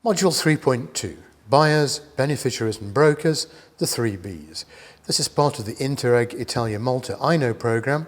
Module 3.2, Buyers, Beneficiaries and Brokers, the 3 Bs. This is part of the Interreg Italia-Malta INO programme,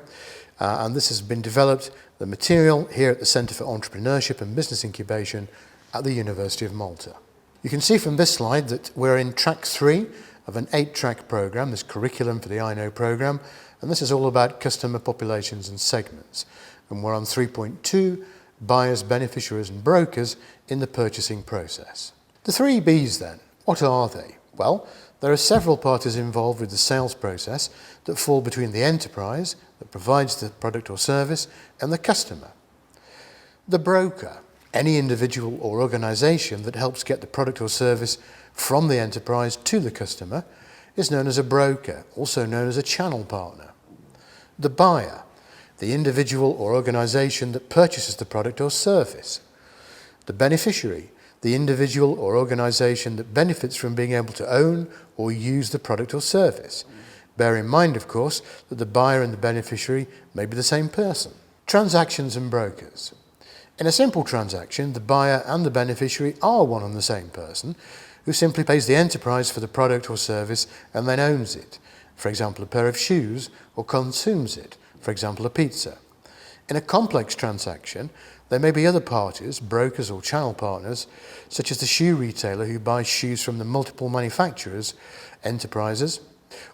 and this has been developed, the material, here at the Centre for Entrepreneurship and Business Incubation at the University of Malta. You can see from this slide that we're in track 3 of an 8-track programme, this curriculum for the INO programme, and this is all about customer populations and segments. And we're on 3.2, Buyers, Beneficiaries and Brokers in the purchasing process. The 3 Bs then, what are they? Well, there are several parties involved with the sales process that fall between the enterprise that provides the product or service and the customer. The broker, any individual or organisation that helps get the product or service from the enterprise to the customer, is known as a broker, also known as a channel partner. The buyer, the individual or organisation that purchases the product or service. The beneficiary, the individual or organisation that benefits from being able to own or use the product or service. Bear in mind, of course, that the buyer and the beneficiary may be the same person. Transactions and brokers. In a simple transaction, the buyer and the beneficiary are one and the same person who simply pays the enterprise for the product or service and then owns it. For example, a pair of shoes, or consumes it, for example, a pizza. In a complex transaction, there may be other parties, brokers or channel partners, such as the shoe retailer who buys shoes from the multiple manufacturers, enterprises,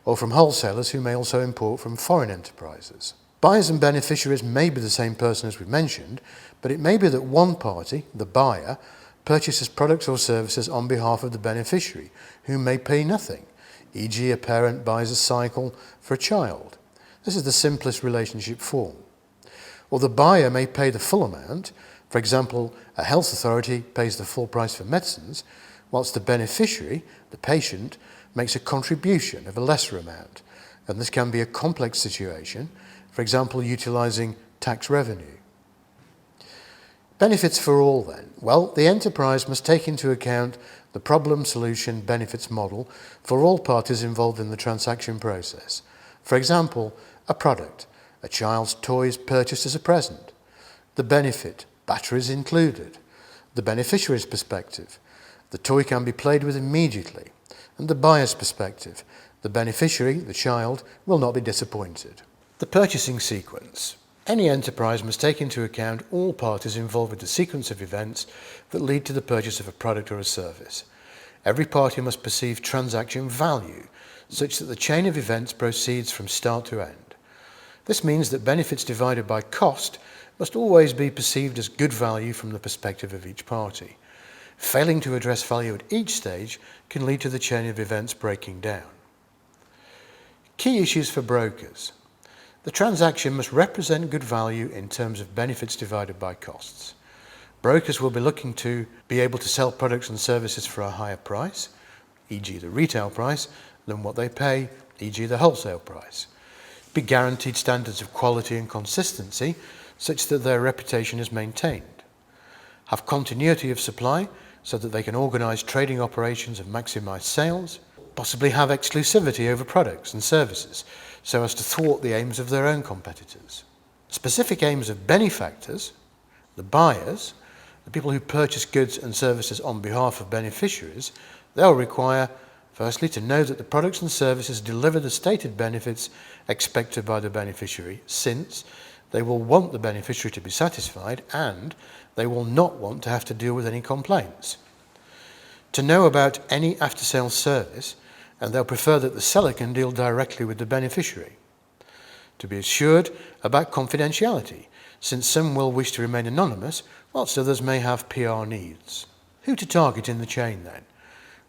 or from wholesalers who may also import from foreign enterprises. Buyers and beneficiaries may be the same person as we mentioned, but it may be that one party, the buyer, purchases products or services on behalf of the beneficiary, who may pay nothing, e.g. a parent buys a cycle for a child. This is the simplest relationship form. Or the buyer may pay the full amount, for example, a health authority pays the full price for medicines, whilst the beneficiary, the patient, makes a contribution of a lesser amount, and this can be a complex situation, for example, utilising tax revenue. Benefits for all then? Well, the enterprise must take into account the problem-solution benefits model for all parties involved in the transaction process. For example, a product, a child's toys purchased as a present. The benefit, batteries included. The beneficiary's perspective, the toy can be played with immediately. And the buyer's perspective, the beneficiary, the child, will not be disappointed. The purchasing sequence. Any enterprise must take into account all parties involved with the sequence of events that lead to the purchase of a product or a service. Every party must perceive transaction value, such that the chain of events proceeds from start to end. This means that benefits divided by cost must always be perceived as good value from the perspective of each party. Failing to address value at each stage can lead to the chain of events breaking down. Key issues for brokers. The transaction must represent good value in terms of benefits divided by costs. Brokers will be looking to be able to sell products and services for a higher price, e.g. the retail price, than what they pay, e.g. the wholesale price. Be guaranteed standards of quality and consistency such that their reputation is maintained. Have continuity of supply so that they can organise trading operations and maximise sales. Possibly have exclusivity over products and services so as to thwart the aims of their own competitors. Specific aims of benefactors, the buyers, the people who purchase goods and services on behalf of beneficiaries, they'll require, firstly, to know that the products and services deliver the stated benefits expected by the beneficiary, since they will want the beneficiary to be satisfied and they will not want to have to deal with any complaints. To know about any after-sales service, and they'll prefer that the seller can deal directly with the beneficiary. To be assured about confidentiality, since some will wish to remain anonymous, whilst others may have PR needs. Who to target in the chain then?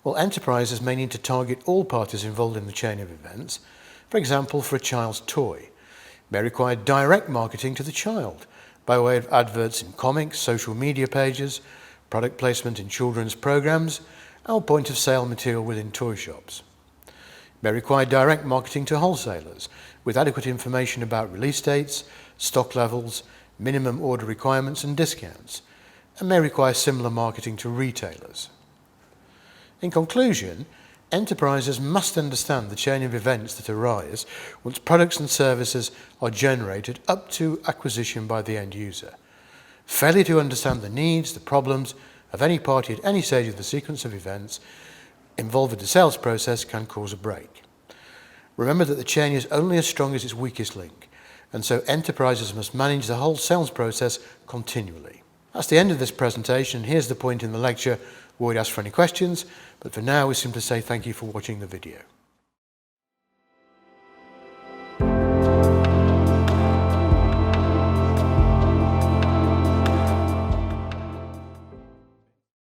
Well, enterprises may need to target all parties involved in the chain of events. For example, for a child's toy, may require direct marketing to the child by way of adverts in comics, social media pages, product placement in children's programs, or point-of-sale material within toy shops. May require direct marketing to wholesalers with adequate information about release dates, stock levels, minimum order requirements and discounts, and may require similar marketing to retailers. In conclusion, enterprises must understand the chain of events that arise once products and services are generated up to acquisition by the end user. Failure to understand the needs, the problems, of any party at any stage of the sequence of events involved with the sales process can cause a break. Remember that the chain is only as strong as its weakest link, and so enterprises must manage the whole sales process continually. That's the end of this presentation. Here's the point in the lecture where we'd ask for any questions, but for now we simply say thank you for watching the video.